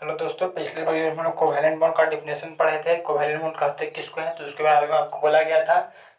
Hello दोस्तों, पिछले video में हम लोग कोवैलेंट बॉन्ड का डिफिनेशन पढ़े थे। कोवैलेंट बॉन्ड कहते किसको है, तो उसके बारे में आपको बोला गया था।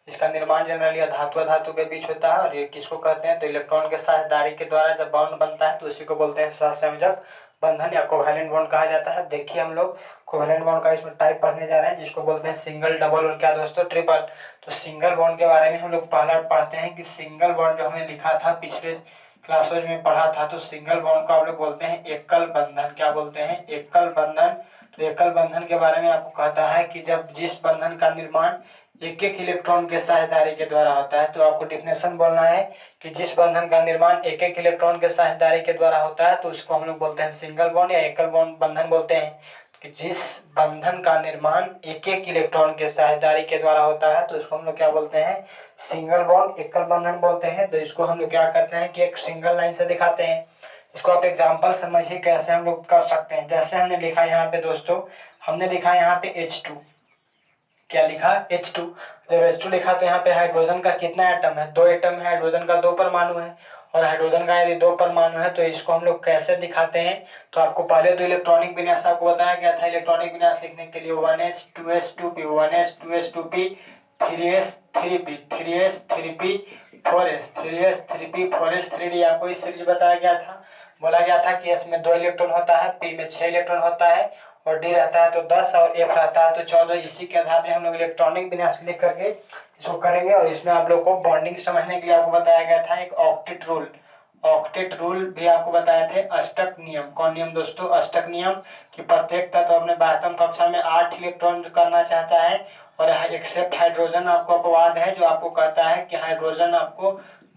इसका निर्माण जनरली धातु धातु के बीच होता है। और ये किसको कहते हैं, तो इलेक्ट्रॉन के साझेदारी के द्वारा जब बॉन्ड बनता है तो उसी को बोलते हैं सहसंयोजक बंधन या कोवैलेंट बॉन्ड कहा जाता है। देखिए हम लोग कोवैलेंट बॉन्ड का इसमें टाइप पढ़ने जा रहे हैं, जिसको बोलते हैं सिंगल, डबल और क्या दोस्तों, ट्रिपल। तो सिंगल बॉन्ड के बारे में हम लोग पहला पढ़ते हैं कि सिंगल बॉन्ड जो हमने लिखा था पिछले क्लासेज में पढ़ा था, तो सिंगल बॉन्ड को आप लोग बोलते हैं एकल बंधन। क्या बोलते हैं, एकल बंधन। तो एकल बंधन के बारे में आपको कहता है कि जब जिस बंधन का निर्माण एक एक इलेक्ट्रॉन के साझेदारी के द्वारा होता है, तो आपको डिफिनेशन बोलना है कि जिस बंधन का निर्माण एक एक इलेक्ट्रॉन के साझेदारी के द्वारा होता है तो उसको हम लोग बोलते हैं सिंगल बॉन्ड या एकल बॉन्ड बंधन बोलते हैं। कि जिस बंधन का निर्माण एक एक इलेक्ट्रॉन के साझेदारी के द्वारा होता है तो उसको हम लोग क्या बोलते हैं, सिंगल बॉन्ड एकल बंधन बोलते हैं। तो इसको हम लोग क्या करते हैं कि एक सिंगल लाइन से दिखाते हैं। इसको आप एग्जांपल समझिए कैसे हम लोग कर सकते हैं। जैसे हमने लिखा यहाँ पे दोस्तों, हमने लिखा यहाँ पे H2। क्या लिखा, H2। जब H2 लिखा तो यहाँ पे हाइड्रोजन का कितना एटम है, 2 एटम है। हाइड्रोजन का 2 परमाणु है। और हाइड्रोजन का यदि 2 परमाणु है तो इसको हम लोग कैसे दिखाते हैं, तो आपको पहले तो इलेक्ट्रॉनिक विन्यास आपको बताया गया था। इलेक्ट्रॉनिक विन्यास लिखने के लिए 1s 2s 2p 1s 2s 2p 3s 3p 3s 3p 4s 3s 3p 4s 3d। आपको इस सीरीज बताया गया था। बोला गया था कि s में 2 इलेक्ट्रॉन होता है, p में 6 इलेक्ट्रॉन होता है और डी रहता है तो 10 और एफ रहता है तो 14। इसी के आधार पे हम लोग इलेक्ट्रॉनिक विन्यास लिख करके इसको करेंगे। और इसमें आप लोग को बॉन्डिंग समझने के लिए आपको बताया गया था एक ऑक्टेट रूल। ऑक्टेट रूल भी आपको बताए थे। अष्टक नियम, कौन नियम दोस्तों, अष्टक नियम। कि प्रत्येक तत्व अपने 12वीं कक्षा में 8 इलेक्ट्रॉन करना चाहता है और एक्सेप्ट हाइड्रोजन आपको अपवाद है, जो आपको कहता है कि हाइड्रोजन आपको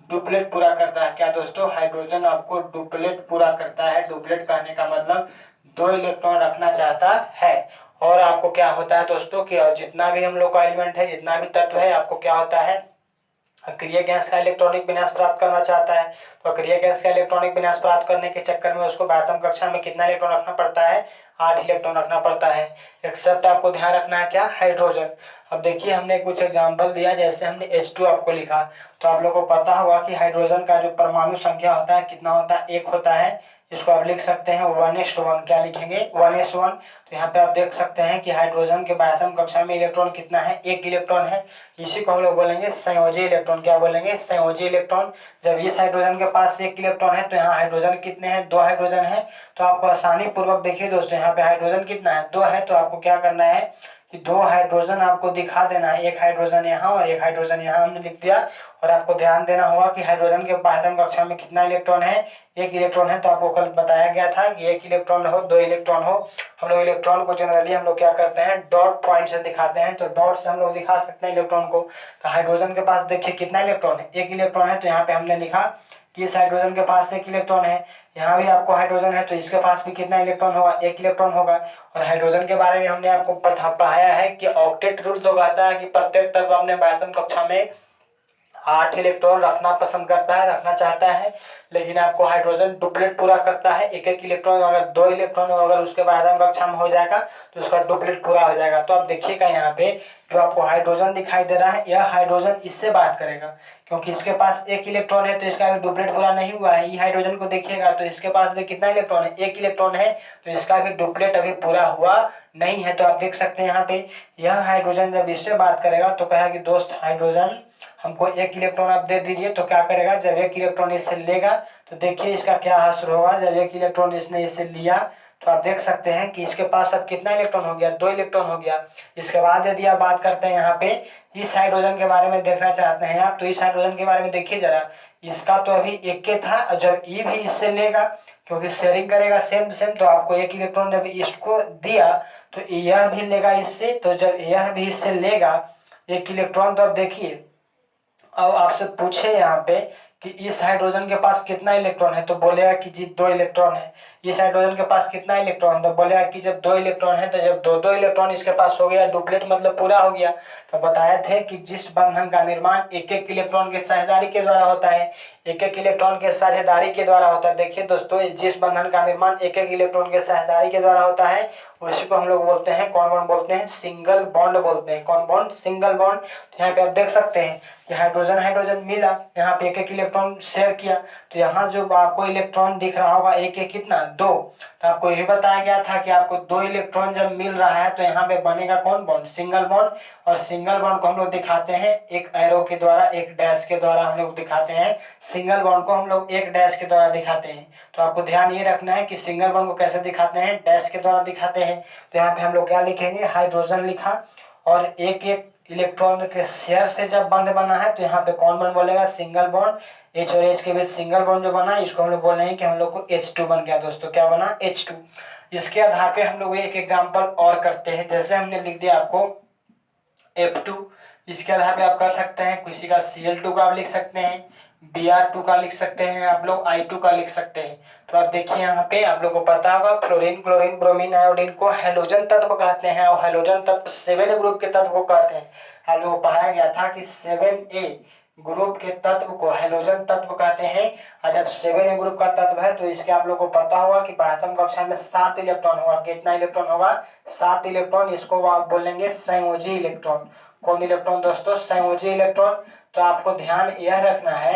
डुप्लेट पूरा करता है। क्या दोस्तों, हाइड्रोजन आपको डुप्लेट पूरा करता है। डुप्लेट कहने का मतलब 2 इलेक्ट्रॉन रखना चाहता है। और आपको क्या होता है दोस्तों कि जितना भी हम लोग का एलिमेंट है, जितना भी तत्व है, आपको क्या होता है, अक्रिय गैस का इलेक्ट्रॉनिक विन्यास प्राप्त करना चाहता है। तो अक्रिय गैस का इलेक्ट्रॉनिक विन्यास प्राप्त करने के चक्कर में उसको 12वीं कक्षा में कितना इलेक्ट्रॉन रखना पड़ता है, 8 इलेक्ट्रॉन रखना पड़ता है। एक्सेप्ट आपको ध्यान रखना है क्या, हाइड्रोजन। अब देखिए हमने कुछ एग्जांपल दिया। जैसे हमने H2 आपको लिखा, तो आप लोग को पता होगा कि हाइड्रोजन का जो परमाणु संख्या होता है कितना होता है, 1 होता है। इसको आप लिख सकते हैं 1:1। क्या लिखेंगे, 1:1। तो यहाँ पे आप देख सकते हैं कि हाइड्रोजन के 12वीं कक्षा में इलेक्ट्रॉन कितना है, 1 इलेक्ट्रॉन है। इसी को हम लोग बोलेंगे संयोजी इलेक्ट्रॉन। क्या बोलेंगे, संयोजी इलेक्ट्रॉन। जब इस हाइड्रोजन के पास 1 इलेक्ट्रॉन है तो यहाँ हाइड्रोजन कितने हैं, 2 हाइड्रोजन है। तो आपको आसानी पूर्वक देखिए दोस्तों, यहाँ पे हाइड्रोजन कितना है, 2 है। तो आपको क्या करना है कि 2 हाइड्रोजन आपको दिखा देना है। 1 हाइड्रोजन यहाँ और 1 हाइड्रोजन यहाँ हमने लिख दिया। और आपको ध्यान देना होगा कि हाइड्रोजन के 12वीं कक्षा में कितना इलेक्ट्रॉन है, 1 इलेक्ट्रॉन है। तो आपको कल बताया गया था कि 1 इलेक्ट्रॉन हो, 2 इलेक्ट्रॉन हो। हम लोग इलेक्ट्रॉन को जनरली हम लोग क्या करते हैं, डॉट पॉइंट से दिखाते हैं। तो डॉट से हम लोग दिखा सकते हैं इलेक्ट्रॉन को। तो हाइड्रोजन के पास देखिए कितना इलेक्ट्रॉन है, 1 इलेक्ट्रॉन है। तो यहाँ पे हमने लिखा कि इस हाइड्रोजन के पास 1 इलेक्ट्रॉन है। यहाँ भी आपको हाइड्रोजन है तो इसके पास भी कितना इलेक्ट्रॉन होगा, 1 इलेक्ट्रॉन होगा। और हाइड्रोजन के बारे में हमने आपको पढ़ाया है कि ऑक्टेट रूल तो कहता है कि प्रत्येक तत्व अपने 12वीं कक्षा में 8 इलेक्ट्रॉन रखना पसंद करता है, रखना चाहता है। लेकिन आपको हाइड्रोजन डुप्लेट पूरा करता है। 1 इलेक्ट्रॉन, अगर 2 इलेक्ट्रॉन अगर उसके 12वीं कक्षा में हो जाएगा तो उसका डुप्लेट पूरा हो जाएगा। तो आप देखिएगा यहाँ पे जो आपको हाइड्रोजन दिखाई दे रहा है, यह हाइड्रोजन इससे बात करेगा, क्योंकि इसके पास 1 इलेक्ट्रॉन है तो इसका अभी डुप्लेट पूरा नहीं हुआ है। ये हाइड्रोजन को देखिएगा तो इसके पास भी कितना इलेक्ट्रॉन है, 1 इलेक्ट्रॉन है। तो इसका भी डुप्लेट अभी पूरा हुआ नहीं है। तो आप देख सकते हैं यहाँ पे यह हाइड्रोजन जब इससे बात करेगा तो कहेगा कि दोस्त हाइड्रोजन हमको 1 इलेक्ट्रॉन आप दे दीजिए। तो क्या करेगा, जब 1 इलेक्ट्रॉन इससे लेगा तो देखिए इसका क्या हासिल होगा। जब 1 इलेक्ट्रॉन इसने इससे लिया तो आप देख सकते हैं कि इसके पास अब कितना इलेक्ट्रॉन हो गया, 2 इलेक्ट्रॉन हो गया। इसके बाद यदि आप बात करते हैं यहाँ पे इस हाइड्रोजन के बारे में देखना चाहते हैं आप, तो इस हाइड्रोजन के बारे में देखिए जरा। इसका तो अभी 1 के था और जब ये भी इससे लेगा, क्योंकि शेयरिंग करेगा सेम सेम, तो आपको 1 इलेक्ट्रॉन जब इसको दिया तो यह भी लेगा इससे। तो जब यह भी इससे लेगा 1 इलेक्ट्रॉन, तो अब देखिए अब आपसे पूछे यहाँ पे कि इस हाइड्रोजन के पास कितना इलेक्ट्रॉन है, तो बोलेगा कि जी 2 इलेक्ट्रॉन है। इस हाइड्रोजन के पास कितना इलेक्ट्रॉन है, तो बोलेगा कि जब 2 इलेक्ट्रॉन है, तो जब 2 इलेक्ट्रॉन इसके पास हो गया, डुप्लेट मतलब पूरा हो गया। तो बताए थे कि जिस बंधन का निर्माण 1 इलेक्ट्रॉन के साझेदारी के द्वारा होता है, 1 इलेक्ट्रॉन के साझेदारी के द्वारा होता है। देखिए दोस्तों, जिस बंधन का निर्माण 1 इलेक्ट्रॉन के साझेदारी के द्वारा होता है उसी को हम लोग बोलते हैं, कौन बॉन्ड बोलते हैं, सिंगल बॉन्ड बोलते हैं। कौन बॉन्ड, सिंगल बॉन्ड। तो यहाँ पे आप देख सकते हैं कि हाइड्रोजन हाइड्रोजन मिला, यहाँ पे 1 इलेक्ट्रॉन शेयर किया। तो यहाँ जो आपको इलेक्ट्रॉन दिख रहा होगा 1 कितना, 2। तो आपको ये बताया गया था कि आपको 2 इलेक्ट्रॉन जब मिल रहा है तो यहाँ पे बनेगा कौन बॉन्ड, सिंगल बॉन्ड। और सिंगल बॉन्ड को हम लोग दिखाते हैं एक एरो के द्वारा, एक डैश के द्वारा हम लोग दिखाते हैं। सिंगल बॉन्ड को हम लोग एक डैश के द्वारा दिखाते हैं। तो आपको ध्यान ये रखना है कि सिंगल बॉन्ड को कैसे दिखाते हैं, डैश के द्वारा दिखाते हैं। तो यहाँ पे हम लोग क्या लिखेंगे, हाइड्रोजन लिखा, और एक एक इलेक्ट्रॉन के शेयर से जब बंध बना है तो यहाँ पे कौन बॉन्ड बोलेगा, सिंगल बॉन्ड। H और H के बीच सिंगल बॉन्ड जो बना है इसको हम लोग बोल रहे हैं कि हम लोग को H2 बन गया दोस्तों। क्या बना, H2। इसके आधार पे हम लोग एक एग्जांपल और करते हैं। जैसे हमने लिख दिया आपको F2, इसके आधार पे आप कर सकते हैं, किसी का Cl2 का आप लिख सकते हैं, Br2 का लिख सकते हैं, आप लोग I2 का लिख सकते हैं। तो आप देखिए यहाँ पे आप लोग को पता होगा फ्लोरीन, क्लोरीन, ब्रोमीन, आयोडीन को हैलोजन तत्व कहते हैं और हैलोजन तत्व 7 ग्रुप के तत्व को कहते हैं। आप लोगों को पढ़ाया गया था कि 7A ग्रुप के तत्व को हैलोजन तत्व कहते हैं। और जब 7A ग्रुप का तत्व है तो इसके आप लोग को पता होगा कि 12वीं कक्षा में 7 इलेक्ट्रॉन होगा। कितना इलेक्ट्रॉन होगा, 7 इलेक्ट्रॉन। इसको आप बोलेंगे संयोजी इलेक्ट्रॉन। कौन इलेक्ट्रॉन दोस्तों, संयोजी इलेक्ट्रॉन। तो आपको ध्यान यह रखना है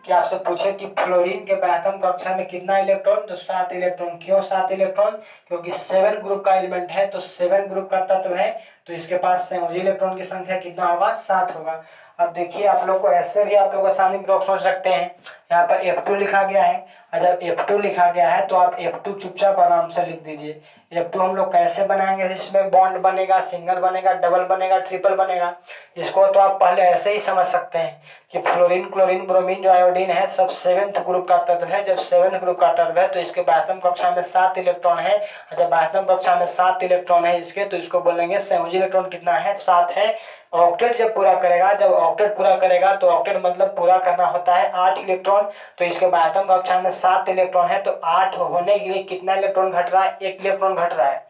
कि आपसे पूछे कि फ्लोरीन के 12वीं कक्षा में कितना इलेक्ट्रॉन, तो 7 इलेक्ट्रॉन। क्यों 7 इलेक्ट्रॉन, क्योंकि 7 ग्रुप का एलिमेंट है, तो 7 ग्रुप का तत्व है, तो इसके पास संयोजी इलेक्ट्रॉन की संख्या कितना होगा, 7 होगा। अब देखिए आप लोग को ऐसे भी आप लोग आसानी पूर्वक सोच सकते हैं, यहाँ पर F2 लिखा गया है, और जब F2 लिखा गया है तो आप F2 चुपचाप आराम से लिख दीजिए। F2 हम लोग कैसे बनाएंगे, इसमें बॉन्ड बनेगा, सिंगल बनेगा, डबल बनेगा, ट्रिपल बनेगा। इसको तो आप पहले ऐसे ही समझ सकते हैं कि फ्लोरीन, क्लोरीन, ब्रोमीन जो आयोडीन है सब 7th ग्रुप का तत्व है। जब 7th ग्रुप का तत्व है तो इसके 12वीं कक्षा में 7 इलेक्ट्रॉन है, और जब 12वीं कक्षा में 7 इलेक्ट्रॉन है इसके, तो इसको बोलेंगे संयोजी इलेक्ट्रॉन कितना है, 7 है। ऑक्टेट जब पूरा करेगा, जब ऑक्टेट पूरा करेगा तो ऑक्टेट मतलब पूरा करना होता है 8 इलेक्ट्रॉन। तो इसके 12वीं कक्षा में 7 इलेक्ट्रॉन है, तो 8 होने के लिए कितना इलेक्ट्रॉन घट रहा है, 1 इलेक्ट्रॉन घट रहा है।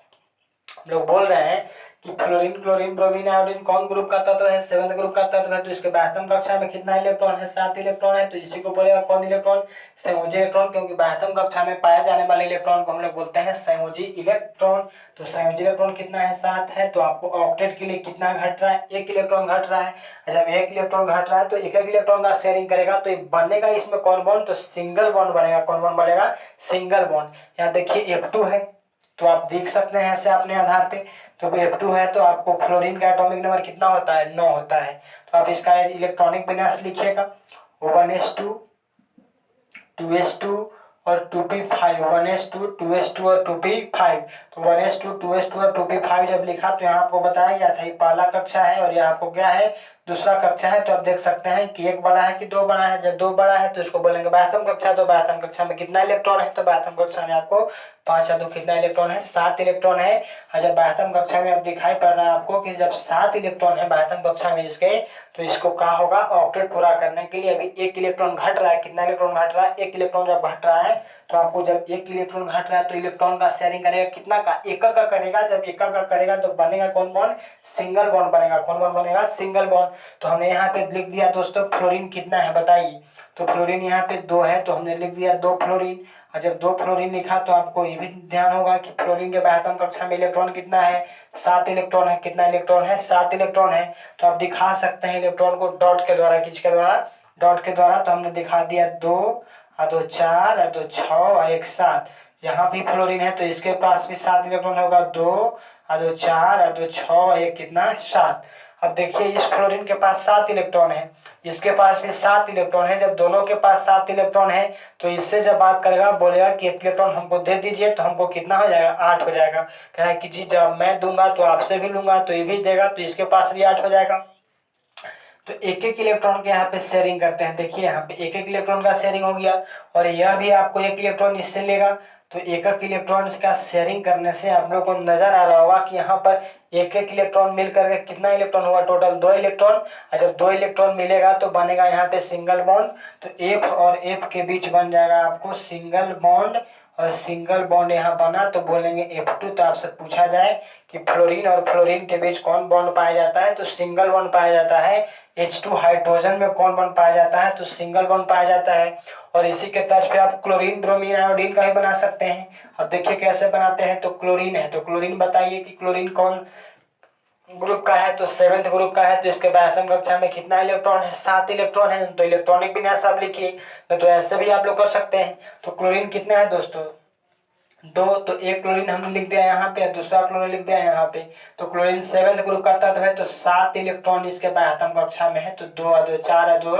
हम लोग बोल रहे हैं कि फ्लोरीन, क्लोरीन, ब्रोमीन, आयोडीन कौन ग्रुप का तत्व है, 7th ग्रुप का तत्व है। तो इसके 12वीं कक्षा में कितना इलेक्ट्रॉन है, 7 इलेक्ट्रॉन है। तो इसी को बोलेगा कौन इलेक्ट्रॉन, संयोजी इलेक्ट्रॉन, क्योंकि 12वीं कक्षा में पाया जाने वाले इलेक्ट्रॉन को हम लोग बोलते हैं संयोजी इलेक्ट्रॉन। तो संयोजी इलेक्ट्रॉन कितना है, 7 है। तो आपको ऑक्टेट के लिए कितना घट रहा है, 1 इलेक्ट्रॉन घट रहा है। जब 1 इलेक्ट्रॉन घट रहा है तो एक इलेक्ट्रॉन का शेयरिंग करेगा, तो बनेगा इसमें कौन बॉन्ड, तो सिंगल बॉन्ड बनेगा। कौन बॉन्ड बनेगा, सिंगल बॉन्ड। यहाँ देखिए F2 है, तो आप देख सकते हैं ऐसे अपने आधार पे। तो F2 है तो आपको फ्लोरीन का एटॉमिक नंबर कितना होता है, 9 होता है। तो आप इसका इलेक्ट्रॉनिक विन्यास लिखिएगा, 1s2, 2s2 और 2p5, 1s2, 2s2 और 2p5। तो 1s2, 2s2 और 2p5 जब लिखा तो यहाँ आपको बताया गया था ये पहला कक्षा है और ये आपको क्या है, दूसरा कक्षा है। तो आप देख सकते हैं कि 1 बड़ा है कि 2 बड़ा है। जब 2 बड़ा है तो इसको बोलेंगे 12वीं कक्षा। तो 12वीं कक्षा में कितना इलेक्ट्रॉन है, तो 12वीं कक्षा में आपको 5 या 2 कितना इलेक्ट्रॉन है, 7 इलेक्ट्रॉन है। और जब 12वीं कक्षा में अब दिखाई पड़ रहा है आपको कि जब 7 इलेक्ट्रॉन है 12वीं कक्षा में इसके, तो इसको क्या होगा, ऑक्टेट पूरा करने के लिए अभी 1 इलेक्ट्रॉन घट रहा है। कितना इलेक्ट्रॉन घट रहा है, 1 इलेक्ट्रॉन जब घट रहा है तो आपको जब 1 इलेक्ट्रॉन घट रहा है तो इलेक्ट्रॉन का शेयरिंग करेगा कितना का, 1 का करेगा। जब 1 का करेगा तो बनेगा कौन बॉन्ड, सिंगल बॉन्ड बनेगा। कौन बॉन्ड बनेगा, सिंगल बॉन्ड। तो हमने यहाँ पे लिख दिया दोस्तों फ्लोरीन कितना है बताइए। तो फ्लोरीन यहाँ पे 2 है तो हमने लिख दिया 2 फ्लोरीन। और जब 2 फ्लोरीन लिखा तो आपको ये भी ध्यान होगा कि फ्लोरीन के 12वीं कक्षा में इलेक्ट्रॉन कितना है, 7 इलेक्ट्रॉन है। कितना इलेक्ट्रॉन है, 7 इलेक्ट्रॉन है। तो आप दिखा सकते हैं इलेक्ट्रॉन को डॉट के द्वारा, किसके द्वारा, डॉट के द्वारा। तो हमने दिखा दिया 2 और 2 4 और 2 6 और 1 7। यहाँ भी फ्लोरीन है तो इसके पास भी 7 इलेक्ट्रॉन होगा, 2 और 2 4 और 2 6 और 1 कितना, 7। अब देखिए इस फ्लोरीन के पास 7 इलेक्ट्रॉन है, इसके पास भी 7 इलेक्ट्रॉन है। जब दोनों के पास 7 इलेक्ट्रॉन है तो इससे जब बात करेगा बोलेगा कि 1 इलेक्ट्रॉन हमको दे दीजिए, तो हमको कितना हो जाएगा, 8 हो जाएगा। कहे कि जी जब मैं दूंगा तो आपसे भी लूंगा तो ये भी देगा, तो इसके पास भी 8 हो जाएगा। तो एक एक इलेक्ट्रॉन के यहाँ पे शेयरिंग करते हैं। देखिए यहाँ पे एक एक इलेक्ट्रॉन का शेयरिंग हो गया, और यह भी आपको 1 इलेक्ट्रॉन इससे लेगा। तो एक एक इलेक्ट्रॉन का शेयरिंग करने से आप लोग को नजर आ रहा होगा कि यहाँ पर एक एक इलेक्ट्रॉन मिल करके कितना इलेक्ट्रॉन हुआ, टोटल 2 इलेक्ट्रॉन। और जब 2 इलेक्ट्रॉन मिलेगा तो बनेगा यहाँ पे सिंगल बॉन्ड। तो F और F के बीच बन जाएगा आपको सिंगल बॉन्ड, और सिंगल बॉन्ड यहाँ बना तो बोलेंगे F2। तो आपसे पूछा जाए कि फ्लोरीन और फ्लोरीन के बीच कौन बॉन्ड पाया जाता है, तो सिंगल बॉन्ड पाया जाता है। H2 हाइड्रोजन में कौन बॉन्ड पाया जाता है, तो सिंगल बॉन्ड पाया जाता है। और इसी के तर्ज पे आप क्लोरीन, ब्रोमीन, आयोडीन का भी बना सकते हैं। अब देखिए कैसे बनाते हैं। तो क्लोरीन है, तो क्लोरीन बताइए कि क्लोरीन कौन ग्रुप का है, तो 7th ग्रुप का है। तो इसके 12वीं कक्षा में कितना इलेक्ट्रॉन है, 7 इलेक्ट्रॉन है। तो इलेक्ट्रॉनिक विन्यास आप लिखिए, तो ऐसे भी आप लोग कर सकते हैं। तो क्लोरीन कितना है दोस्तों, 2, तो एक क्लोरीन हमने लिख दिया यहाँ पे, दूसरा क्लोरीन लिख दिया यहाँ पे। तो क्लोरीन 7th ग्रुप का तत्व है, तो 7 इलेक्ट्रॉन इसके बाह्यतम कक्षा में है। तो 2 और 2 4 और 2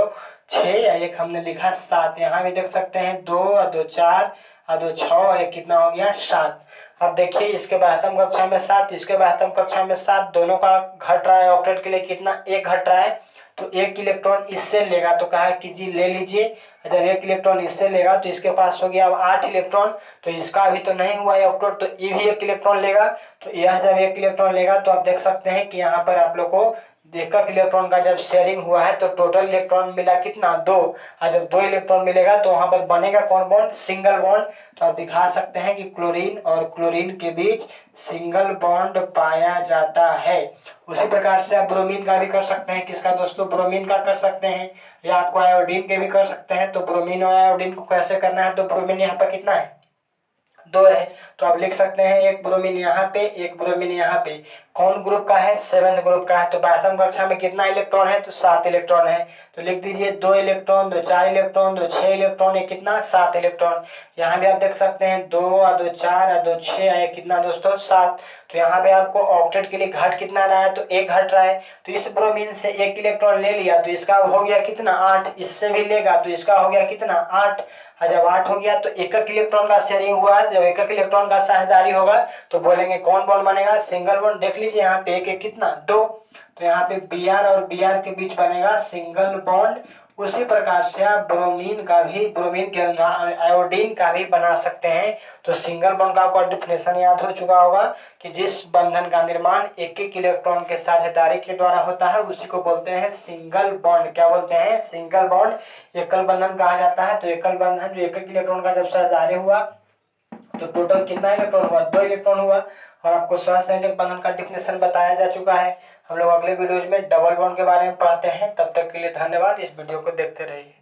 6, या एक हमने लिखा 7। यहाँ भी देख सकते हैं 2 और 2 4 और 2 6, एक कितना हो गया 7। अब देखिए इसके बाह्यतम कक्षा में 7, इसके बाह्यतम कक्षा में 7, दोनों का घट रहा है ऑक्टेट के लिए कितना, 1 घट रहा है। तो 1 इलेक्ट्रॉन इससे लेगा, तो कहा कि जी ले लीजिए। जब 1 इलेक्ट्रॉन इससे लेगा तो इसके पास हो गया अब 8 इलेक्ट्रॉन। तो इसका अभी तो नहीं हुआ है ऑक्टेट, तो ये भी 1 इलेक्ट्रॉन लेगा। तो यह जब 1 इलेक्ट्रॉन लेगा तो आप देख सकते हैं कि यहाँ पर आप लोग को एक इलेक्ट्रॉन का जब शेयरिंग हुआ है तो टोटल इलेक्ट्रॉन मिला कितना, 2। और जब 2 इलेक्ट्रॉन मिलेगा तो वहां पर बनेगा कौन बॉन्ड, सिंगल बॉन्ड। तो आप दिखा सकते हैं कि क्लोरीन और क्लोरीन के बीच सिंगल बॉन्ड पाया जाता है। उसी प्रकार से आप ब्रोमीन का भी कर सकते हैं। किसका दोस्तों, ब्रोमीन का कर सकते हैं, या आपको आयोडीन के भी कर सकते हैं। तो ब्रोमीन और आयोडीन को कैसे करना है, तो ब्रोमीन यहाँ पर कितना है, 2 है। तो आप लिख सकते हैं एक ब्रोमीन यहाँ पे, एक ब्रोमीन यहाँ पे। कौन ग्रुप का है, 7th ग्रुप का है। तो बाह्यतम कक्षा में कितना इलेक्ट्रॉन है, तो 7 इलेक्ट्रॉन है। तो लिख दीजिए 2 इलेक्ट्रॉन, 2 4 इलेक्ट्रॉन, 2 6 इलेक्ट्रॉन, ये कितना 7 इलेक्ट्रॉन। यहाँ भी आप देख सकते हैं 2 और 2 4 और 2 6, ये कितना दोस्तों 7। तो यहाँ पे आपको ऑक्टेट के लिए घट कितना रहा है, तो 1 घट रहा है। तो इस ब्रोमीन से 1 इलेक्ट्रॉन ले लिया तो इसका हो गया कितना 8, इससे भी लेगा तो इसका हो गया कितना 8। और जब 8 हो गया तो 1 इलेक्ट्रॉन का शेयरिंग हुआ है। जब 1 इलेक्ट्रॉन का साझेदारी होगा तो बोलेंगे कौन बॉन्ड बनेगा, सिंगल बॉन्ड। देख लीजिए यहाँ पे 1 कितना 2, तो यहाँ पे Br और Br के बीच बनेगा सिंगल बॉन्ड। उसी प्रकार से आप ब्रोमीन का भी, ब्रोमीन के आयोडीन का भी बना सकते हैं। तो सिंगल बॉन्ड का आपको डिफिनेशन याद हो चुका होगा कि जिस बंधन का निर्माण 1 इलेक्ट्रॉन के साझेदारी के द्वारा होता है उसी को बोलते हैं सिंगल बॉन्ड। क्या बोलते हैं, सिंगल बॉन्ड। एकल बंधन कहा जाता है। तो एकल बंधन जो 1 इलेक्ट्रॉन का जब साझेदारी हुआ तो टोटल कितना इलेक्ट्रॉन हुआ, 2 इलेक्ट्रॉन हुआ। और आपको सहसंयोजक बंधन का डिफिनेशन बताया जा चुका है। हम लोग अगले वीडियोज में डबल बॉन्ड के बारे में पढ़ते हैं। तब तक के लिए धन्यवाद। इस वीडियो को देखते रहिए।